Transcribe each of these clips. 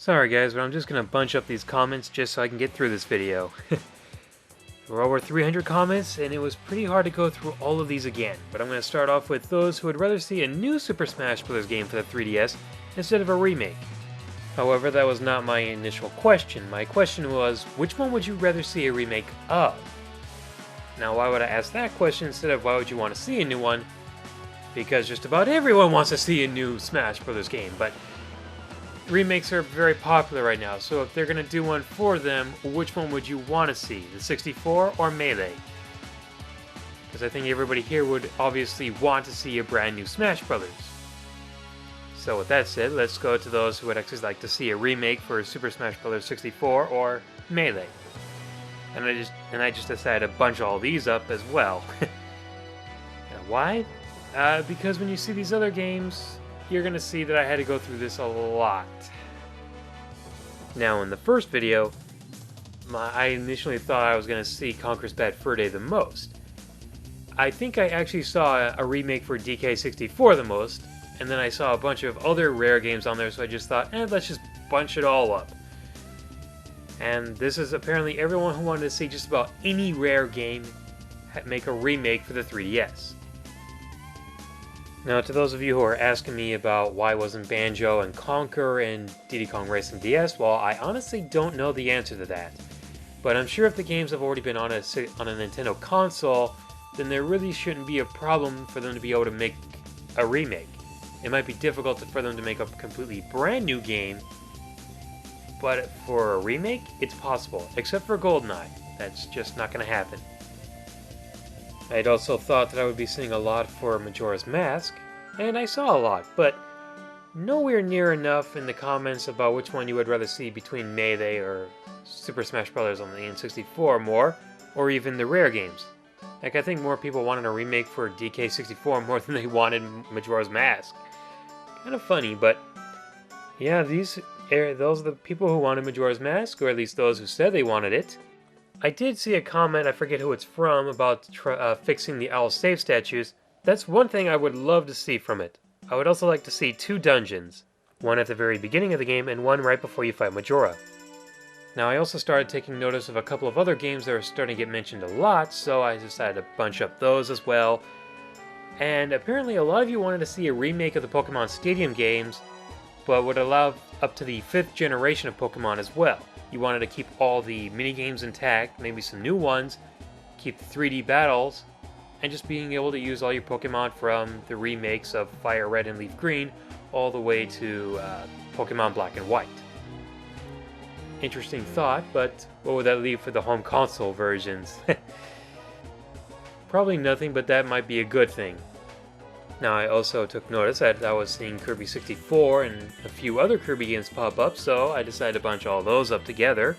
Sorry guys, but I'm just gonna bunch up these comments just so I can get through this video. There were over 300 comments, and it was pretty hard to go through all of these again, but I'm gonna start off with those who would rather see a new Super Smash Bros. Game for the 3DS instead of a remake. However, that was not my initial question. My question was, which one would you rather see a remake of? Now, why would I ask that question instead of why would you want to see a new one? Because just about everyone wants to see a new Smash Bros. Game, but remakes are very popular right now, so if they're going to do one for them, which one would you want to see? The 64 or Melee? Because I think everybody here would obviously want to see a brand new Smash Bros. So with that said, let's go to those who would actually like to see a remake for Super Smash Bros. 64 or Melee. And I just decided to bunch all these up as well. Why? Because when you see these other games, you're going to see that I had to go through this a lot. Now, in the first video, I initially thought I was going to see Conker's Bad Fur Day the most. I think I actually saw a remake for DK64 the most, and then I saw a bunch of other rare games on there, so I just thought, let's just bunch it all up. And this is apparently everyone who wanted to see just about any rare game make a remake for the 3DS. Now, to those of you who are asking me about why wasn't Banjo and Conker and Diddy Kong Racing DS, well, I honestly don't know the answer to that. But I'm sure if the games have already been on a Nintendo console, then there really shouldn't be a problem for them to be able to make a remake. It might be difficult for them to make a completely brand new game, but for a remake, it's possible, except for GoldenEye. That's just not going to happen. I'd also thought that I would be seeing a lot for Majora's Mask, and I saw a lot, but nowhere near enough in the comments about which one you would rather see between Melee or Super Smash Bros. On the N64 more, or even the rare games. Like, I think more people wanted a remake for DK64 more than they wanted Majora's Mask. Kind of funny, but yeah, those are the people who wanted Majora's Mask, or at least those who said they wanted it. I did see a comment, I forget who it's from, about fixing the Owl Save statues. That's one thing I would love to see from it. I would also like to see 2 dungeons. One at the very beginning of the game, and one right before you fight Majora. Now, I also started taking notice of a couple of other games that are starting to get mentioned a lot, so I decided to bunch up those as well. And apparently a lot of you wanted to see a remake of the Pokemon Stadium games, but would allow up to the 5th generation of Pokemon as well. You wanted to keep all the minigames intact, maybe some new ones, keep the 3D battles, and just being able to use all your Pokemon from the remakes of Fire Red and Leaf Green all the way to Pokemon Black and White. Interesting thought, but what would that leave for the home console versions? Probably nothing, but that might be a good thing. Now, I also took notice that I was seeing Kirby 64 and a few other Kirby games pop up, so I decided to bunch all those up together.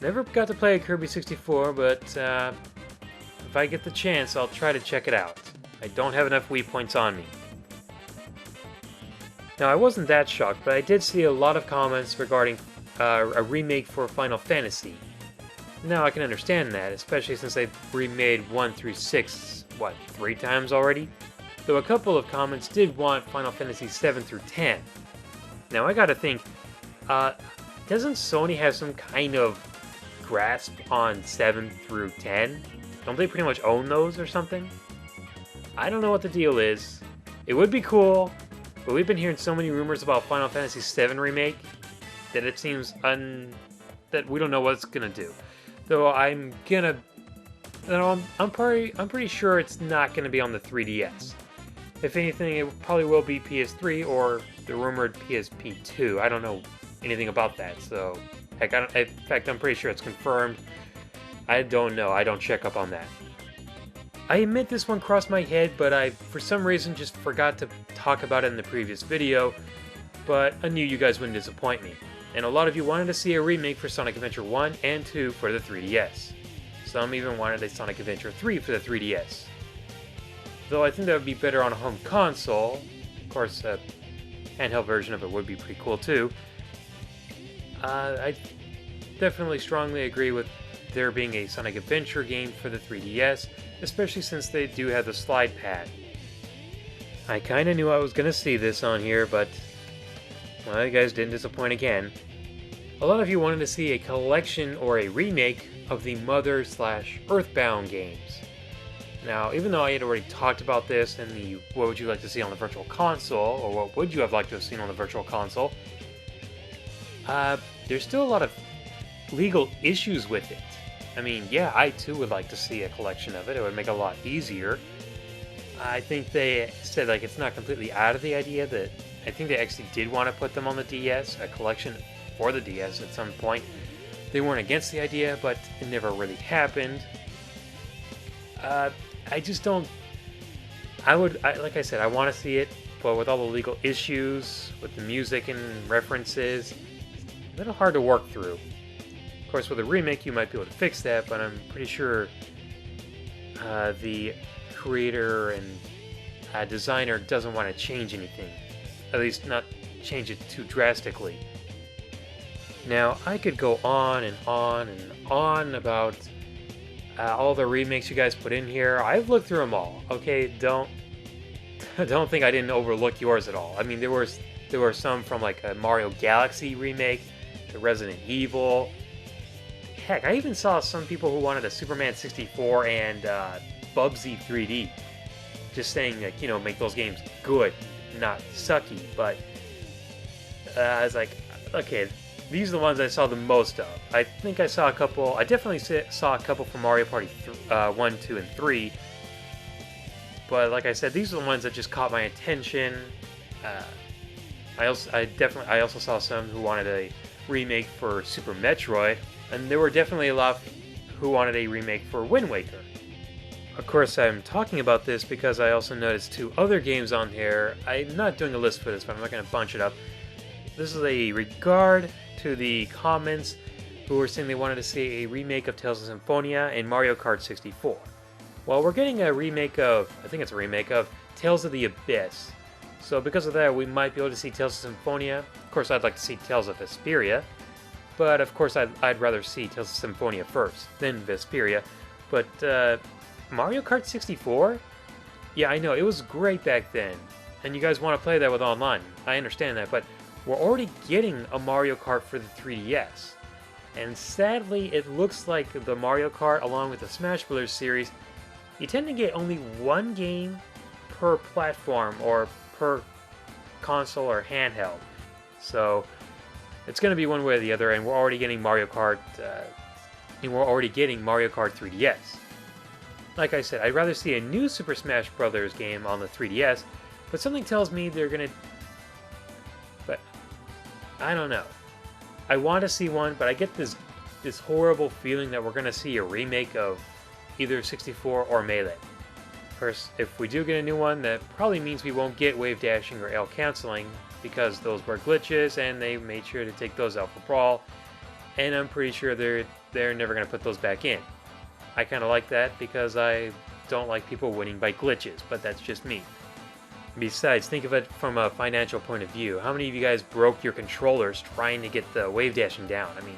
Never got to play Kirby 64, but if I get the chance, I'll try to check it out. I don't have enough Wii points on me. Now, I wasn't that shocked, but I did see a lot of comments regarding a remake for Final Fantasy. Now, I can understand that, especially since they've remade 1 through 6, 3 times already? Though a couple of comments did want Final Fantasy 7 through 10. Now, I gotta think, doesn't Sony have some kind of grasp on 7 through 10? Don't they pretty much own those or something? I don't know what the deal is. It would be cool, but we've been hearing so many rumors about Final Fantasy 7 Remake that it seems that we don't know what it's gonna do. Though I'm pretty sure it's not gonna be on the 3DS. If anything, it probably will be PS3 or the rumored PSP 2. I don't know anything about that, so heck, in fact, I'm pretty sure it's confirmed. I don't know. I don't check up on that. I admit this one crossed my head, but I, for some reason, just forgot to talk about it in the previous video. But I knew you guys wouldn't disappoint me. And a lot of you wanted to see a remake for Sonic Adventure 1 and 2 for the 3DS. Some even wanted a Sonic Adventure 3 for the 3DS. Though I think that would be better on a home console. Of course, a handheld version of it would be pretty cool too. I definitely strongly agree with there being a Sonic Adventure game for the 3DS, especially since they do have the slide pad. I kinda knew I was gonna see this on here, but Well, you guys didn't disappoint again. A lot of you wanted to see a collection or a remake of the Mother/Earthbound games. Now, even though I had already talked about this in the what would you like to see on the Virtual Console, or what would you have liked to have seen on the Virtual Console, there's still a lot of legal issues with it. I mean, yeah, I too would like to see a collection of it. It would make it a lot easier. I think they said like it's not completely out of the idea that I think they actually did want to put them on the DS, a collection for the DS at some point. They weren't against the idea, but it never really happened. I just don't. Like I said, I want to see it, but with all the legal issues, with the music and references, a little hard to work through. Of course, with a remake, you might be able to fix that, but I'm pretty sure the creator and designer doesn't want to change anything. At least not change it too drastically. Now, I could go on and on and on about all the remakes you guys put in here. I've looked through them all. Okay, don't think I didn't overlook yours at all. I mean, there were some from like a Mario Galaxy remake, to Resident Evil. Heck, I even saw some people who wanted a Superman 64 and Bubsy 3D. Just saying, like, you know, make those games good, not sucky. But I was like, okay, these are the ones I saw the most of. I think I saw a couple. I definitely saw a couple from Mario Party 1, 2, and 3. But like I said, these are the ones that just caught my attention. I also saw some who wanted a remake for Super Metroid, and there were definitely a lot who wanted a remake for Wind Waker. Of course, I'm talking about this because I also noticed 2 other games on here. I'm not doing a list for this, but I'm not going to bunch it up. This is a regard to the comments who were saying they wanted to see a remake of Tales of Symphonia and Mario Kart 64. Well, we're getting a remake of, I think it's a remake of Tales of the Abyss. So because of that, we might be able to see Tales of Symphonia. Of course, I'd like to see Tales of Vesperia. But of course, I'd rather see Tales of Symphonia first, then Vesperia. But Mario Kart 64? Yeah, I know, it was great back then. And you guys want to play that with online. I understand that, but we're already getting a Mario Kart for the 3DS. And sadly, it looks like the Mario Kart, along with the Smash Bros. Series, you tend to get only one game per platform or per console or handheld. So it's going to be one way or the other, and we're already getting Mario Kart. Mario Kart 3DS. Like I said, I'd rather see a new Super Smash Bros. Game on the 3DS, but something tells me they're going to. But I don't know. I want to see one, but I get this horrible feeling that we're going to see a remake of either 64 or Melee. Of course, if we do get a new one, that probably means we won't get wave dashing or L canceling, because those were glitches and they made sure to take those out for Brawl, and I'm pretty sure they're never going to put those back in. I kind of like that because I don't like people winning by glitches, but that's just me. Besides, think of it from a financial point of view. How many of you guys broke your controllers trying to get the wave dashing down? I mean,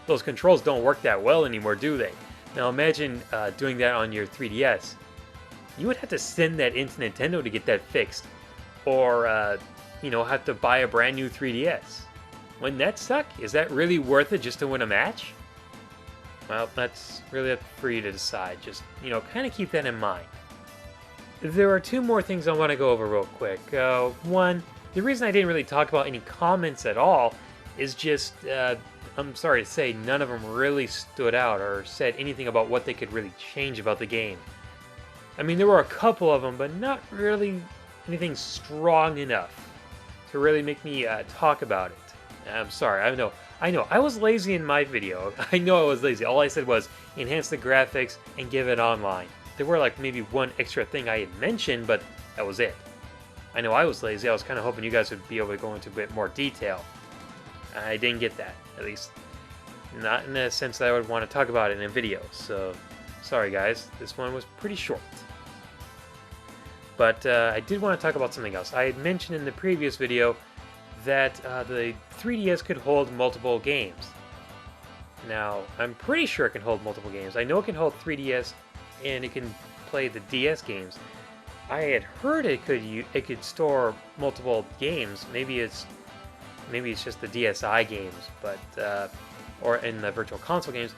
those controls don't work that well anymore, do they? Now imagine doing that on your 3DS. You would have to send that into Nintendo to get that fixed. Or, have to buy a brand new 3DS. Wouldn't that suck? Is that really worth it just to win a match? Well, that's really up for you to decide. Just, kind of keep that in mind. There are 2 more things I want to go over real quick. One, the reason I didn't really talk about any comments at all is just, I'm sorry to say, none of them really stood out or said anything about what they could really change about the game. I mean, there were a couple of them, but not really anything strong enough to really make me talk about it. I'm sorry, I know, I was lazy in my video. I know I was lazy. All I said was enhance the graphics and give it online. There were like maybe one extra thing I had mentioned, but that was it. I know I was lazy. I was kind of hoping you guys would be able to go into a bit more detail. I didn't get that, at least not in the sense that I would want to talk about it in a video. So, sorry guys, this one was pretty short. But I did want to talk about something else. I had mentioned in the previous video that the 3DS could hold multiple games. Now, I'm pretty sure it can hold multiple games. I know it can hold 3DS and it can play the DS games. I had heard it could store multiple games. Maybe it's maybe it's just the DSi games, but or in the Virtual Console games.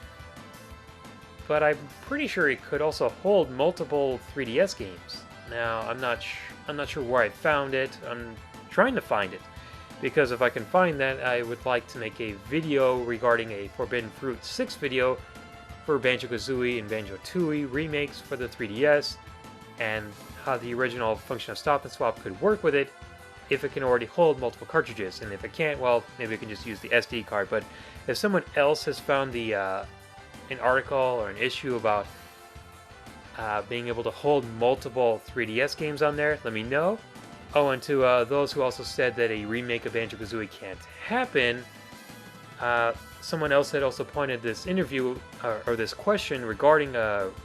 But I'm pretty sure it could also hold multiple 3DS games. Now, I'm not sure where I found it. I'm trying to find it, because if I can find that, I would like to make a video regarding a Forbidden Fruit 6 video for Banjo-Kazooie and Banjo-Tooie remakes for the 3DS, and how the original function of Stop and Swap could work with it if it can already hold multiple cartridges. And if it can't, well, maybe I can just use the SD card. But if someone else has found the an article or an issue about being able to hold multiple 3DS games on there, let me know. Oh, and to those who also said that a remake of Banjo-Kazooie can't happen, someone else had also pointed this interview, or this question regarding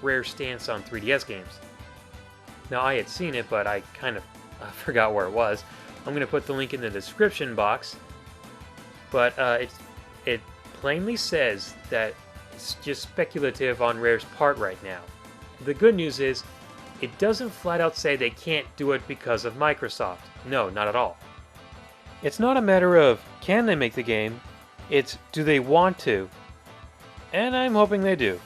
Rare's stance on 3DS games. Now, I had seen it, but I kind of forgot where it was. I'm going to put the link in the description box, but it plainly says that it's just speculative on Rare's part right now. The good news is, it doesn't flat out say they can't do it because of Microsoft. No, not at all. It's not a matter of can they make the game, it's do they want to? And I'm hoping they do.